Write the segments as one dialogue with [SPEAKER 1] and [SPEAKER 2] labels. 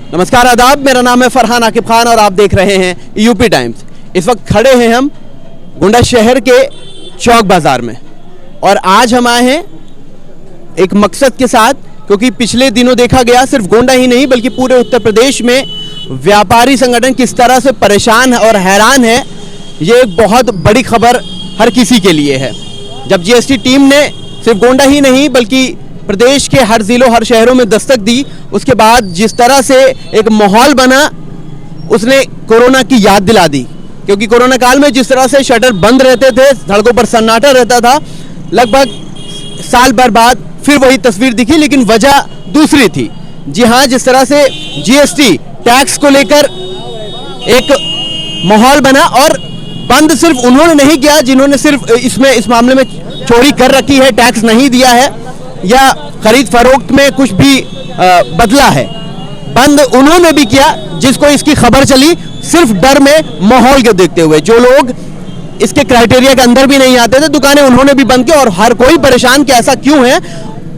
[SPEAKER 1] नमस्कार आदाब, मेरा नाम है फरहान आकिब खान और आप देख रहे हैं यूपी टाइम्स। इस वक्त खड़े हैं हम गोंडा शहर के चौक बाजार में और आज हम आए हैं एक मकसद के साथ, क्योंकि पिछले दिनों देखा गया सिर्फ गोंडा ही नहीं बल्कि पूरे उत्तर प्रदेश में व्यापारी संगठन किस तरह से परेशान और हैरान है। ये एक बहुत बड़ी खबर हर किसी के लिए है। जब जीएसटी टीम ने सिर्फ गोंडा ही नहीं बल्कि प्रदेश के हर जिलों हर शहरों में दस्तक दी, उसके बाद जिस तरह से एक माहौल बना उसने कोरोना की याद दिला दी। क्योंकि कोरोना काल में जिस तरह से शटर बंद रहते थे, सड़कों पर सन्नाटा रहता था, लगभग साल भर बाद फिर वही तस्वीर दिखी, लेकिन वजह दूसरी थी। जी हाँ, जिस तरह से जीएसटी टैक्स को लेकर एक माहौल बना और बंद सिर्फ उन्होंने नहीं किया जिन्होंने सिर्फ इस मामले में चोरी कर रखी है, टैक्स नहीं दिया है या खरीद फरोख्त में कुछ भी बदला है। बंद उन्होंने भी किया जिसको इसकी खबर चली सिर्फ डर में माहौल को देखते हुए। जो लोग इसके क्राइटेरिया के अंदर भी नहीं आते थे, दुकानें उन्होंने भी बंद की और हर कोई परेशान कि ऐसा क्यों है।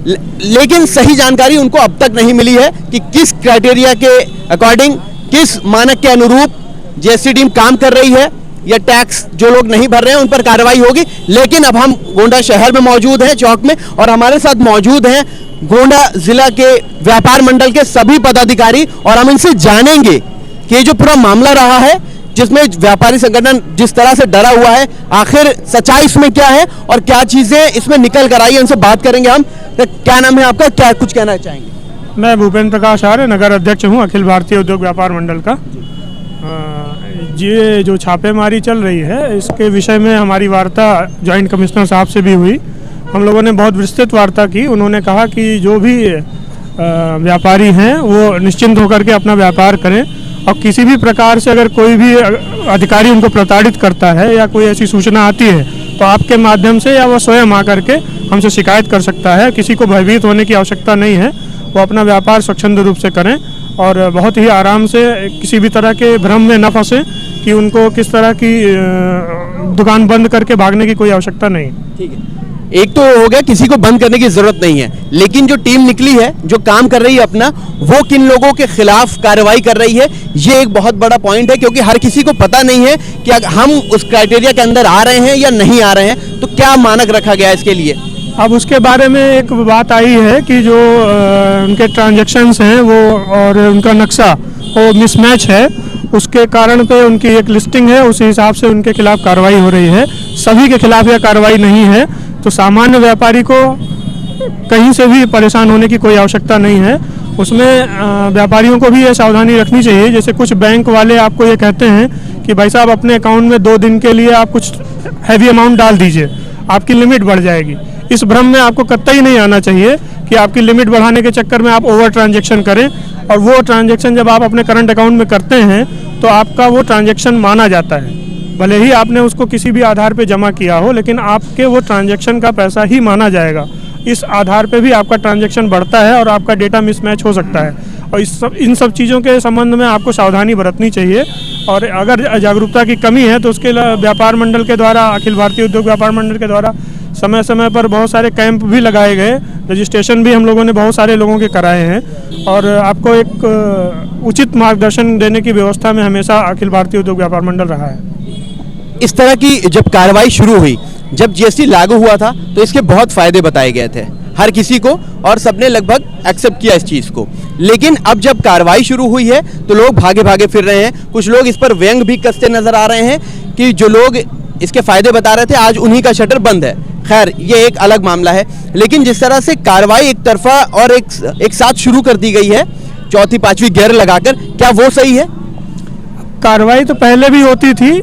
[SPEAKER 1] लेकिन सही जानकारी उनको अब तक नहीं मिली है कि किस क्राइटेरिया के अकॉर्डिंग, किस मानक के अनुरूप जीएसटी टीम काम कर रही है या टैक्स जो लोग नहीं भर रहे हैं उन पर कार्रवाई होगी। लेकिन अब हम गोंडा शहर में मौजूद हैं, चौक में, और हमारे साथ मौजूद हैं गोंडा जिला के व्यापार मंडल के सभी पदाधिकारी और हम इनसे जानेंगे कि ये जो पूरा मामला रहा है जिसमें व्यापारी संगठन जिस तरह से डरा हुआ है, आखिर सच्चाई इसमें क्या है और क्या चीजें इसमें निकल कर आई है, उनसे बात करेंगे हम। तो क्या नाम है आपका, क्या कुछ कहना चाहेंगे?
[SPEAKER 2] मैं भूपेंद्र प्रकाश आर्य, नगर अध्यक्ष हूँ अखिल भारतीय उद्योग व्यापार मंडल का। ये जो छापेमारी चल रही है इसके विषय में हमारी वार्ता जॉइंट कमिश्नर साहब से भी हुई। हम लोगों ने बहुत विस्तृत वार्ता की। उन्होंने कहा कि जो भी व्यापारी हैं वो निश्चिंत होकर के अपना व्यापार करें और किसी भी प्रकार से अगर कोई भी अधिकारी उनको प्रताड़ित करता है या कोई ऐसी सूचना आती है तो आपके माध्यम से या वो स्वयं आकर के हमसे शिकायत कर सकता है। किसी को भयभीत होने की आवश्यकता नहीं है, वो अपना व्यापार स्वच्छंद रूप से करें और बहुत ही आराम से, किसी भी तरह के भ्रम में न फंसे कि उनको किस तरह की दुकान बंद करके भागने की कोई आवश्यकता नहीं।
[SPEAKER 1] ठीक है, एक तो हो गया किसी को बंद करने की जरूरत नहीं है, लेकिन जो टीम निकली है जो काम कर रही है अपना, वो किन लोगों के खिलाफ कार्रवाई कर रही है, ये एक बहुत बड़ा पॉइंट है। क्योंकि हर किसी को पता नहीं है कि अगर हम उस क्राइटेरिया के अंदर आ रहे हैं या नहीं आ रहे हैं, तो क्या मानक रखा गया है इसके लिए।
[SPEAKER 2] अब उसके बारे में एक बात आई है कि जो उनके ट्रांजैक्शंस हैं वो और उनका नक्शा वो मिसमैच है, उसके कारण पे उनकी एक लिस्टिंग है, उसी हिसाब से उनके खिलाफ कार्रवाई हो रही है। सभी के खिलाफ यह कार्रवाई नहीं है, तो सामान्य व्यापारी को कहीं से भी परेशान होने की कोई आवश्यकता नहीं है। उसमें व्यापारियों को भी ये सावधानी रखनी चाहिए। जैसे कुछ बैंक वाले आपको ये कहते हैं कि भाई साहब अपने अकाउंट में 2 दिन के लिए आप कुछ हैवी अमाउंट डाल दीजिए, आपकी लिमिट बढ़ जाएगी। इस भ्रम में आपको कतई नहीं आना चाहिए कि आपकी लिमिट बढ़ाने के चक्कर में आप ओवर ट्रांजैक्शन करें। और वो ट्रांजैक्शन जब आप अपने करंट अकाउंट में करते हैं तो आपका वो ट्रांजैक्शन माना जाता है। भले ही आपने उसको किसी भी आधार पे जमा किया हो, लेकिन आपके वो ट्रांजैक्शन का पैसा ही माना जाएगा। इस आधार पे भी आपका ट्रांजैक्शन बढ़ता है और आपका डेटा मिसमैच हो सकता है। और इन सब चीज़ों के संबंध में आपको सावधानी बरतनी चाहिए। और अगर जागरूकता की कमी है तो उसके व्यापार मंडल के द्वारा, अखिल भारतीय उद्योग व्यापार मंडल के द्वारा समय समय पर बहुत सारे कैंप भी लगाए गए, रजिस्ट्रेशन भी हम लोगों ने बहुत सारे लोगों के कराए हैं और आपको एक उचित मार्गदर्शन देने की व्यवस्था में हमेशा अखिल भारतीय उद्योग व्यापार मंडल रहा है।
[SPEAKER 1] इस तरह की जब कार्रवाई शुरू हुई, जब जीएसटी लागू हुआ था, तो इसके बहुत फायदे बताए गए थे हर किसी को और सबने लगभग एक्सेप्ट किया इस चीज़ को। लेकिन अब जब कार्रवाई शुरू हुई है तो लोग भागे भागे फिर रहे हैं। कुछ लोग इस पर व्यंग भी कसते नजर आ रहे हैं कि जो लोग इसके फायदे बता रहे थे आज उन्हीं का शटर बंद है। खैर, ये एक अलग मामला है। लेकिन जिस तरह से कार्रवाई एक तरफा और एक साथ शुरू कर दी गई है, चौथी पांचवी गियर लगाकर, क्या वो सही है?
[SPEAKER 2] कार्रवाई तो पहले भी होती थी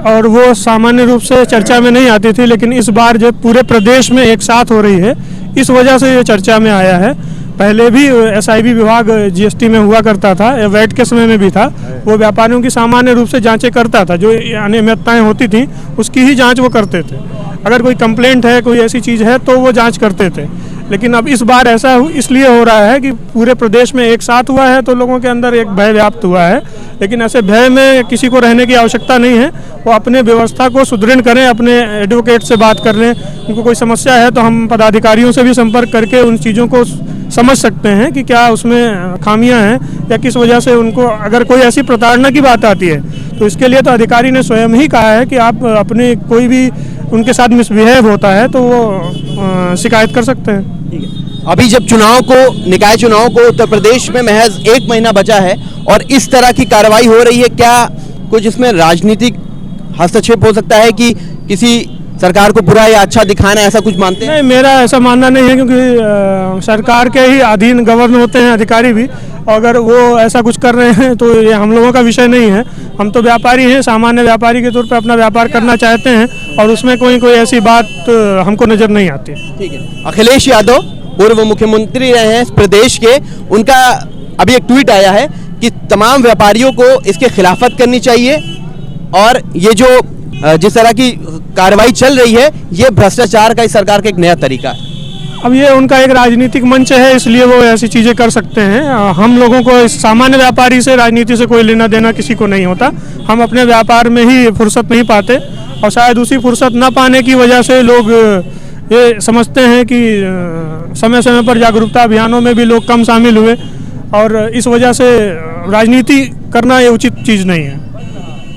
[SPEAKER 2] और वो सामान्य रूप से चर्चा में नहीं आती थी, लेकिन इस बार जब पूरे प्रदेश में एक साथ हो रही है, इस वजह से ये चर्चा में आया है। पहले भी एसआईबी विभाग जीएसटी में हुआ करता था, वैट के समय में भी था। वो व्यापारियों की सामान्य रूप से जांचें करता था, जो अनियमितताएं होती थी उसकी ही जांच वो करते थे। अगर कोई कंप्लेंट है, कोई ऐसी चीज़ है तो वो जांच करते थे। लेकिन अब इस बार ऐसा इसलिए हो रहा है कि पूरे प्रदेश में एक साथ हुआ है तो लोगों के अंदर एक भय व्याप्त हुआ है। लेकिन ऐसे भय में किसी को रहने की आवश्यकता नहीं है। वो अपने व्यवस्था को सुदृढ़ करें, अपने एडवोकेट से बात कर लें। उनको कोई समस्या है तो हम पदाधिकारियों से भी संपर्क करके उन चीज़ों को समझ सकते हैं कि क्या उसमें खामियां हैं या किस वजह से उनको, अगर कोई ऐसी प्रताड़ना की बात आती है तो इसके लिए तो अधिकारी ने स्वयं ही कहा है कि आप अपने कोई भी उनके साथ मिसबिहेव होता है तो वो शिकायत कर सकते हैं।
[SPEAKER 1] अभी जब निकाय चुनाव को उत्तर प्रदेश में महज 1 महीना बचा है और इस तरह की कार्रवाई हो रही है, क्या कुछ इसमें राजनीतिक हस्तक्षेप हो सकता है कि किसी सरकार को बुरा या अच्छा दिखाना, ऐसा कुछ मानते हैं?
[SPEAKER 2] नहीं, मेरा ऐसा मानना नहीं है, क्योंकि सरकार के ही अधीन गवर्न होते हैं अधिकारी भी। अगर वो ऐसा कुछ कर रहे हैं तो ये हम लोगों का विषय नहीं है। हम तो व्यापारी हैं, सामान्य व्यापारी के तौर पे अपना व्यापार करना चाहते हैं और उसमें कोई ऐसी बात हमको नज़र नहीं आती।
[SPEAKER 1] ठीक है। अखिलेश यादव पूर्व मुख्यमंत्री रहे हैं इस प्रदेश के, उनका अभी एक ट्वीट आया है कि तमाम व्यापारियों को इसके खिलाफत करनी चाहिए और ये जो जिस तरह की कार्रवाई चल रही है ये भ्रष्टाचार का इस सरकार का एक नया तरीका है।
[SPEAKER 2] अब ये उनका एक राजनीतिक मंच है, इसलिए वो ऐसी चीज़ें कर सकते हैं। हम लोगों को इस सामान्य व्यापारी से राजनीति से कोई लेना देना किसी को नहीं होता। हम अपने व्यापार में ही फुर्सत नहीं पाते और शायद उसी फुर्सत न पाने की वजह से लोग ये समझते हैं कि समय समय पर जागरूकता अभियानों में भी लोग कम शामिल हुए और इस वजह से राजनीति करना ये उचित चीज़ नहीं है।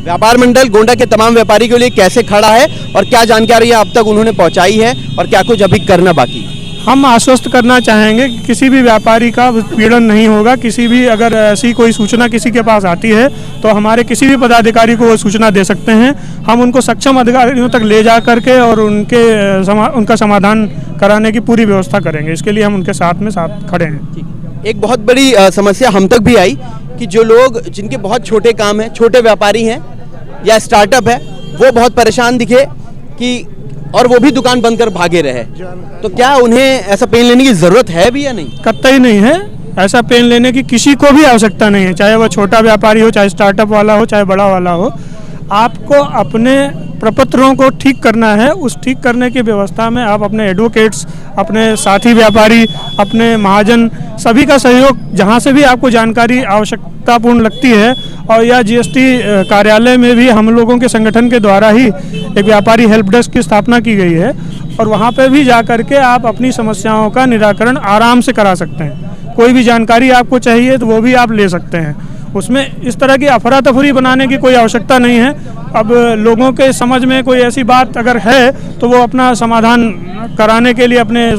[SPEAKER 1] व्यापार मंडल गोंडा के तमाम व्यापारी के लिए कैसे खड़ा है और क्या जानकारी अब तक उन्होंने पहुंचाई है और क्या कुछ अभी करना बाकी है?
[SPEAKER 2] हम आश्वस्त करना चाहेंगे कि किसी भी व्यापारी का उत्पीड़न नहीं होगा। किसी भी अगर ऐसी कोई सूचना किसी के पास आती है तो हमारे किसी भी पदाधिकारी को वो सूचना दे सकते हैं। हम उनको सक्षम अधिकारियों तक ले जा करके और उनका समाधान कराने की पूरी व्यवस्था करेंगे। इसके लिए हम उनके साथ खड़े हैं।
[SPEAKER 1] एक बहुत बड़ी समस्या हम तक भी आई कि जो लोग जिनके बहुत छोटे काम हैं, छोटे व्यापारी हैं या स्टार्टअप है, वो बहुत परेशान दिखे कि और वो भी दुकान बंद कर भागे रहे, तो क्या उन्हें ऐसा पेन लेने की जरूरत है भी या नहीं?
[SPEAKER 2] कतई नहीं है। ऐसा पेन लेने की किसी को भी आवश्यकता नहीं है, चाहे वो छोटा व्यापारी हो, चाहे स्टार्टअप वाला हो, चाहे बड़ा वाला हो। आपको अपने प्रपत्रों को ठीक करना है। उस ठीक करने की व्यवस्था में आप अपने एडवोकेट्स, अपने साथी व्यापारी, अपने महाजन सभी का सहयोग, जहां से भी आपको जानकारी आवश्यकतापूर्ण लगती है, और या जीएसटी कार्यालय में भी हम लोगों के संगठन के द्वारा ही एक व्यापारी हेल्प डेस्क की स्थापना की गई है और वहां पे भी जा करके आप अपनी समस्याओं का निराकरण आराम से करा सकते हैं। कोई भी जानकारी आपको चाहिए तो वो भी आप ले सकते हैं। उसमें इस तरह की अफरा तफरी बनाने की कोई आवश्यकता नहीं है। अब लोगों के समझ में कोई ऐसी बात अगर है तो वो अपना समाधान कराने के लिए अपने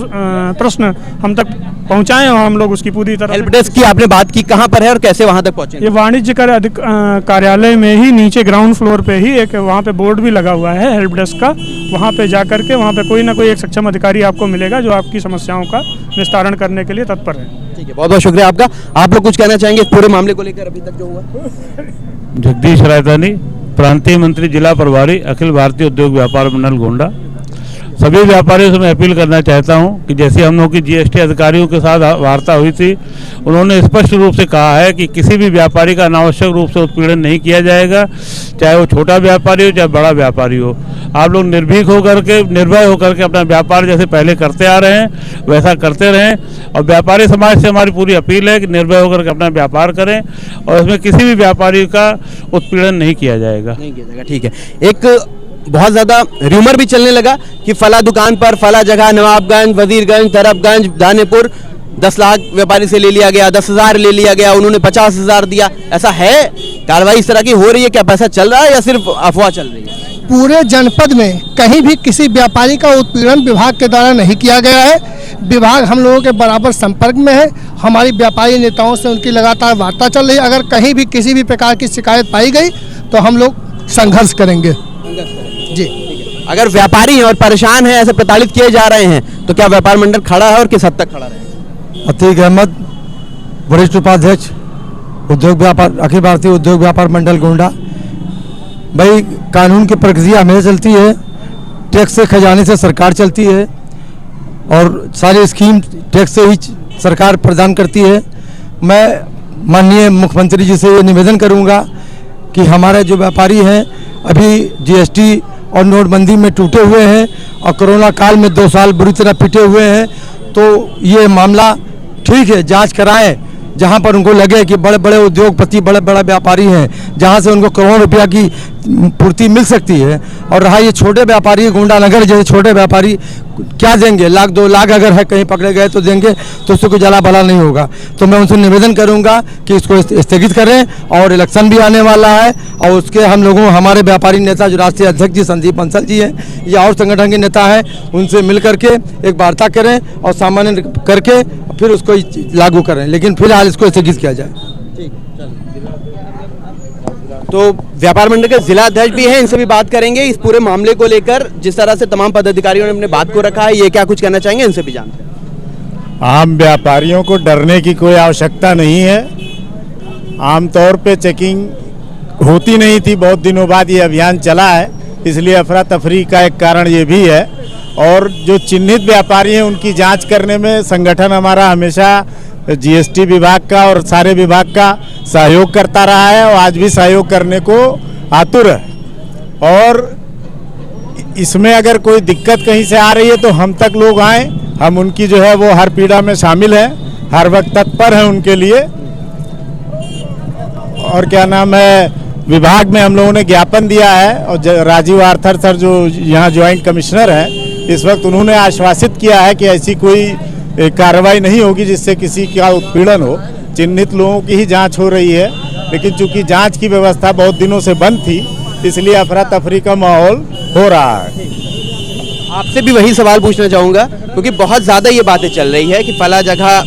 [SPEAKER 2] प्रश्न हम तक पहुंचाएं और हम लोग उसकी पूरी तरह।
[SPEAKER 1] हेल्प डेस्क की आपने बात की, कहां पर है और कैसे वहां तक पहुंचे?
[SPEAKER 2] ये वाणिज्य कर कार्यालय में ही नीचे ग्राउंड फ्लोर पे ही एक वहाँ पे बोर्ड भी लगा हुआ है हेल्प डेस्क का। वहाँ पे जा करके वहाँ पे कोई ना कोई एक सक्षम अधिकारी आपको मिलेगा जो आपकी समस्याओं का निस्तारण करने के लिए तत्पर है।
[SPEAKER 1] ठीक है, बहुत बहुत शुक्रिया आपका। आप लोग कुछ कहना चाहेंगे पूरे मामले को लेकर अभी तक जो हुआ?
[SPEAKER 3] जगदीश रायतानी, प्रांतीय मंत्री, जिला प्रभारी, अखिल भारतीय उद्योग व्यापार मंडल गोंडा। सभी व्यापारियों से मैं अपील करना चाहता हूं कि जैसे हम लोग की जीएसटी अधिकारियों के साथ वार्ता हुई थी, उन्होंने स्पष्ट रूप से कहा है कि किसी भी व्यापारी का अनावश्यक रूप से उत्पीड़न नहीं किया जाएगा, चाहे वो छोटा व्यापारी हो चाहे बड़ा व्यापारी हो। आप लोग निर्भीक होकर के, निर्भय होकर के अपना व्यापार जैसे पहले करते आ रहे हैं वैसा करते रहें और व्यापारी समाज से हमारी पूरी अपील है कि निर्भय होकर के अपना व्यापार करें और इसमें किसी भी व्यापारी का उत्पीड़न नहीं किया जाएगा।
[SPEAKER 1] ठीक है। एक बहुत ज़्यादा र्यूमर भी चलने लगा कि फला दुकान पर, फला जगह, नवाबगंज, वजीरगंज, तरफगंज, दानेपुर 10 लाख व्यापारी से ले लिया गया, 10,000 ले लिया गया, उन्होंने 50,000 दिया। ऐसा है? कार्रवाई इस तरह की हो रही है? क्या पैसा चल रहा है या सिर्फ अफवाह चल रही है?
[SPEAKER 4] पूरे जनपद में कहीं भी किसी व्यापारी का उत्पीड़न विभाग के द्वारा नहीं किया गया है। विभाग हम लोगों के बराबर संपर्क में है। हमारी व्यापारी नेताओं से उनकी लगातार वार्ता चल रही है। अगर कहीं भी किसी भी प्रकार की शिकायत पाई गई तो हम लोग संघर्ष करेंगे जी।
[SPEAKER 1] अगर व्यापारी हैं और परेशान हैं, ऐसे प्रताड़ित किए जा रहे हैं, तो क्या व्यापार मंडल खड़ा है और किस हद तक खड़ा रहेगा?
[SPEAKER 5] अतीक अहमद, वरिष्ठ उपाध्यक्ष, उद्योग व्यापार, अखिल भारतीय उद्योग व्यापार मंडल गोंडा। भाई, कानून की प्रक्रिया हमेशा चलती है, टैक्स से, खजाने से सरकार चलती है और सारी स्कीम टैक्स से ही सरकार प्रदान करती है। मैं माननीय मुख्यमंत्री जी से ये निवेदन करूंगा कि हमारे जो व्यापारी हैं अभी जीएसटी और नोटबंदी में टूटे हुए हैं और कोरोना काल में 2 साल बुरी तरह पिटे हुए हैं, तो ये मामला ठीक है, जांच कराएं। जहां पर उनको लगे कि बड़े बड़े उद्योगपति, बड़े बड़े व्यापारी हैं, जहां से उनको करोड़ों रुपया की पूर्ति मिल सकती है। और रहा ये छोटे व्यापारी, गुंडानगर जैसे छोटे व्यापारी क्या देंगे, 1-2 लाख अगर है कहीं पकड़े गए तो देंगे, तो उससे कोई जला भला नहीं होगा। तो मैं उनसे निवेदन करूंगा कि इसको स्थगित करें, और इलेक्शन भी आने वाला है, और उसके हम लोगों, हमारे व्यापारी नेता जो राष्ट्रीय अध्यक्ष जी संदीप बंसल जी हैं या और संगठन के नेता हैं, उनसे मिल करके एक वार्ता करें और सामान्य करके फिर उसको लागू करें, लेकिन फिलहाल इसको स्थगित किया जाए।
[SPEAKER 1] तो व्यापार मंडल के जिला अध्यक्ष भी हैं, इनसे भी बात करेंगे इस पूरे मामले को लेकर। जिस तरह से तमाम पदाधिकारियों ने अपने बात को रखा है, ये क्या कुछ कहना चाहेंगे, इनसे भी जानते हैं।
[SPEAKER 6] आम व्यापारियों को डरने की कोई आवश्यकता नहीं है। आमतौर पे चेकिंग होती नहीं थी, बहुत दिनों बाद ये अभियान चला है, इसलिए अफरा तफरी का एक कारण ये भी है। और जो चिन्हित व्यापारी हैं उनकी जांच करने में संगठन हमारा हमेशा जीएसटी विभाग का और सारे विभाग का सहयोग करता रहा है, और आज भी सहयोग करने को आतुर है। और इसमें अगर कोई दिक्कत कहीं से आ रही है तो हम तक लोग आएँ, हम उनकी जो है वो हर पीड़ा में शामिल हैं, हर वक्त तत्पर हैं उनके लिए। और क्या नाम है, विभाग में हम लोगों ने ज्ञापन दिया है, और राजीव आर्थर सर जो यहाँ ज्वाइंट कमिश्नर हैं, इस वक्त उन्होंने आश्वासित किया है कि ऐसी कोई कार्रवाई नहीं होगी जिससे किसी का उत्पीड़न हो। चिन्हित लोगों की ही जांच हो रही है, लेकिन चूंकि जांच की व्यवस्था बहुत दिनों से बंद थी, इसलिए अफरा तफरी का माहौल हो रहा है।
[SPEAKER 1] आपसे भी वही सवाल पूछना चाहूँगा, क्योंकि बहुत ज़्यादा ये बातें चल रही है कि फला जगह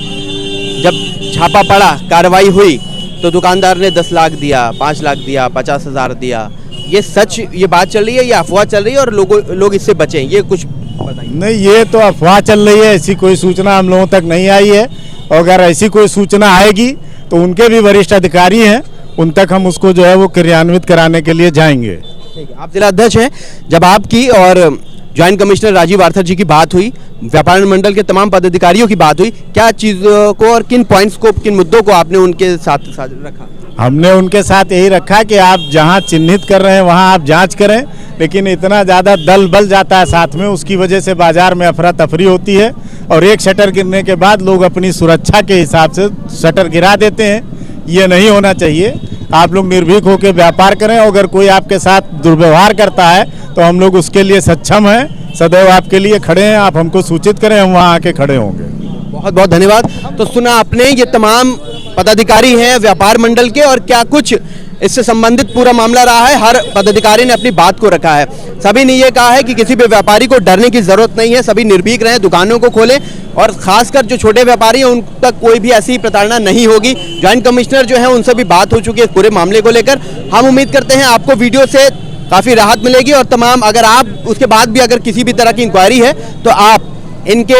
[SPEAKER 1] जब छापा पड़ा, कार्रवाई हुई, तो दुकानदार ने 10 लाख दिया, 5 लाख दिया, 50,000 दिया। ये सच ये बात चल रही है या अफवाह चल रही है, और लोग इससे बचें, ये कुछ बताइए।
[SPEAKER 6] नहीं, ये तो अफवाह चल रही है, ऐसी कोई सूचना हम लोगों तक नहीं आई है। और अगर ऐसी कोई सूचना आएगी तो उनके भी वरिष्ठ अधिकारी हैं, उन तक हम उसको जो है वो क्रियान्वित कराने के लिए जाएंगे।
[SPEAKER 1] ठीक है, आप जिला अध्यक्ष हैं, जब आपकी और ज्वाइंट कमिश्नर राजीव आर्थर जी की बात हुई, व्यापार मंडल के तमाम पदाधिकारियों की बात हुई, क्या चीज़ों को और किन पॉइंट्स को, किन मुद्दों को आपने उनके साथ रखा?
[SPEAKER 6] हमने उनके साथ यही रखा कि आप जहां चिन्हित कर रहे हैं वहां आप जांच करें, लेकिन इतना ज़्यादा दल बल जाता है साथ में, उसकी वजह से बाजार में अफरा तफरी होती है, और एक शटर गिरने के बाद लोग अपनी सुरक्षा के हिसाब से शटर गिरा देते हैं। ये नहीं होना चाहिए। आप लोग निर्भीक होकर व्यापार करें, अगर कोई आपके साथ दुर्व्यवहार करता है तो हम लोग उसके लिए सक्षम हैं, सदैव आपके लिए खड़े हैं। आप हमको सूचित करें, हम वहाँ आके खड़े होंगे।
[SPEAKER 1] बहुत बहुत धन्यवाद। तो सुना आपने, ये तमाम पदाधिकारी हैं व्यापार मंडल के, और क्या कुछ इससे संबंधित पूरा मामला रहा है, हर पदाधिकारी ने अपनी बात को रखा है। सभी ने ये कहा है कि किसी भी व्यापारी को डरने की जरूरत नहीं है, सभी निर्भीक रहें, दुकानों को खोलें, और खासकर जो छोटे व्यापारी हैं उन तक कोई भी ऐसी प्रताड़ना नहीं होगी। ज्वाइंट कमिश्नर जो है उनसे भी बात हो चुकी है पूरे मामले को लेकर। हम उम्मीद करते हैं आपको वीडियो से काफ़ी राहत मिलेगी, और तमाम अगर आप उसके बाद भी अगर किसी भी तरह की इंक्वायरी है तो आप इनके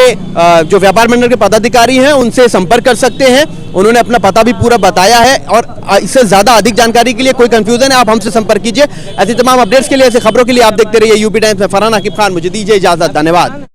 [SPEAKER 1] जो व्यापार मंडल के पदाधिकारी हैं उनसे संपर्क कर सकते हैं। उन्होंने अपना पता भी पूरा बताया है, और इससे ज़्यादा अधिक जानकारी के लिए, कोई कंफ्यूजन है, आप हमसे संपर्क कीजिए। ऐसी तमाम अपडेट्स के लिए, ऐसे खबरों के लिए आप देखते रहिए यूपी टाइम्स में। फरहान आकिब खान, मुझे दीजिए इजाज़त, धन्यवाद।